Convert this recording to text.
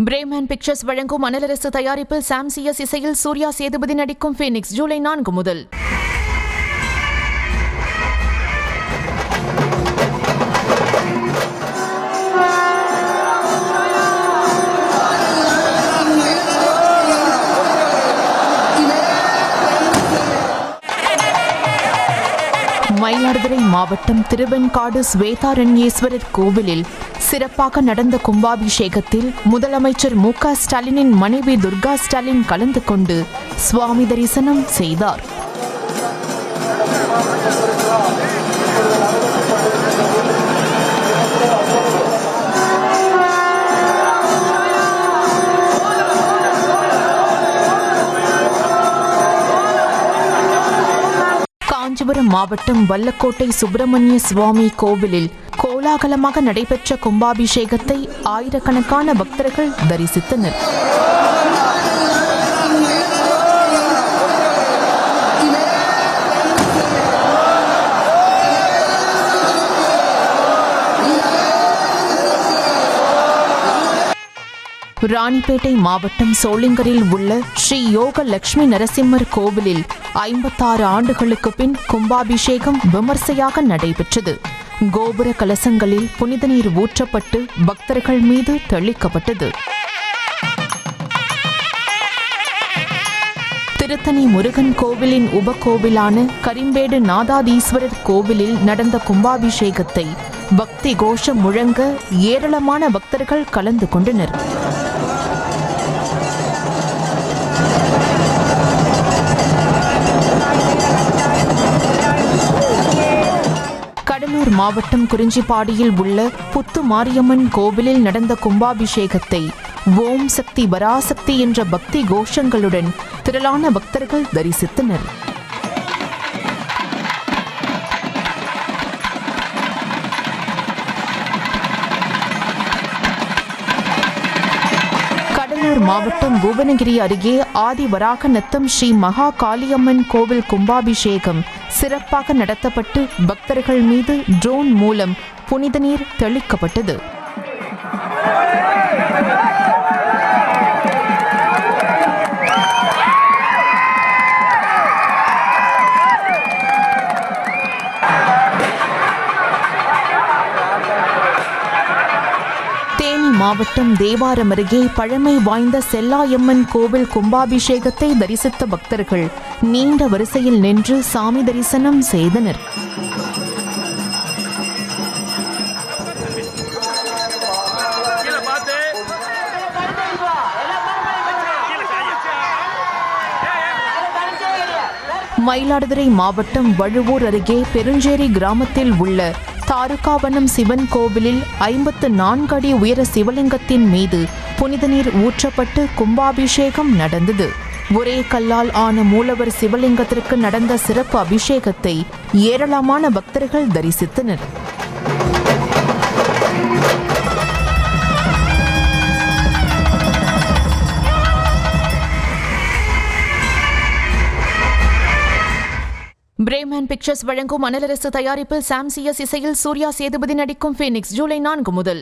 Bremen pictures வழங்கும் அனலரசு தயாரிப்பில் சாம் CS இசையில் சூர்யா சேதுபதி நடிக்கும் ஃபீனிக்ஸ் ஜூலை 4 முதல். மயிலாடுதுறை மாவட்டம் திருவெண்காடு ஸ்வேதாரண்யேஸ்வரர் கோவிலில் சிறப்பாக நடந்த கும்பாபிஷேகத்தில் முதலமைச்சர் மு.க. ஸ்டாலினின் மனைவி துர்கா ஸ்டாலின் கலந்து கொண்டு சுவாமி தரிசனம் செய்தார். காஞ்சிபுரம் மாவட்டம் வல்லக்கோட்டை சுப்பிரமணிய சுவாமி கோவிலில் கோலாகலமாக நடைபெற்ற கும்பாபிஷேகத்தை ஆயிரக்கணக்கான பக்தர்கள் தரிசித்தனர். ராணிப்பேட்டை மாவட்டம் சோளிங்கரில் உள்ள ஸ்ரீ யோக லட்சுமி நரசிம்மர் கோவிலில் 56 ஆண்டுகளுக்கு பின் கும்பாபிஷேகம் விமர்சையாக நடைபெற்றது. கோபுர கலசங்களில் புனித நீர் ஊற்றப்பட்டு பக்தர்கள் மீது தெளிக்கப்பட்டது. திருத்தணி முருகன் கோவிலின் உபகோவிலான கரிம்பேடு நாதாதீஸ்வரர் கோவிலில் நடந்த கும்பாபிஷேகத்தை பக்தி கோஷம் முழங்க ஏராளமான பக்தர்கள் கலந்து கொண்டனர். கடலூர் மாவட்டம் குறிஞ்சிப்பாடியில் உள்ள புத்து மாரியம்மன் கோவிலில் நடந்த கும்பாபிஷேகத்தை ஓம் சக்தி பராசக்தி என்ற பக்தி கோஷங்களுடன் திரளான பக்தர்கள் தரிசித்தனர். கடலூர் மாவட்டம் புவனகிரி அருகே ஆதிவராக நத்தம் ஸ்ரீ மகா காளியம்மன் கோவில் கும்பாபிஷேகம் சிறப்பாக நடத்தப்பட்டு பக்தர்கள் மீது ட்ரோன் மூலம் புனித நீர் தெளிக்கப்பட்டது. தேனி மாவட்டம் தேவாரம் அருகே பழமை வாய்ந்த செல்லாயம்மன் கோவில் கும்பாபிஷேகத்தை தரிசித்த பக்தர்கள் நீண்ட வரிசையில் நின்று சாமி தரிசனம் செய்தனர். மயிலாடுதுறை மாவட்டம் வழுவூர் அருகே பெருஞ்சேரி கிராமத்தில் உள்ள தாருகாவனம் சிவன் கோவிலில் 54 அடி உயர சிவலிங்கத்தின் மீது புனித நீர் ஊற்றப்பட்டு கும்பாபிஷேகம் நடந்தது. ஒரே கல்லால் ஆன மூலவர் சிவலிங்கத்திற்கு நடந்த சிறப்பு அபிஷேகத்தை ஏராளமான பக்தர்கள் தரிசித்தனர். பிரேமன் பிக்சர்ஸ் வழங்கும் அனலரசு தயாரிப்பில் சாம் சிஎஸ் இசையில் சூர்யா சேதுபதி நடிக்கும் ஃபீனிக்ஸ் ஜூலை 4 முதல்.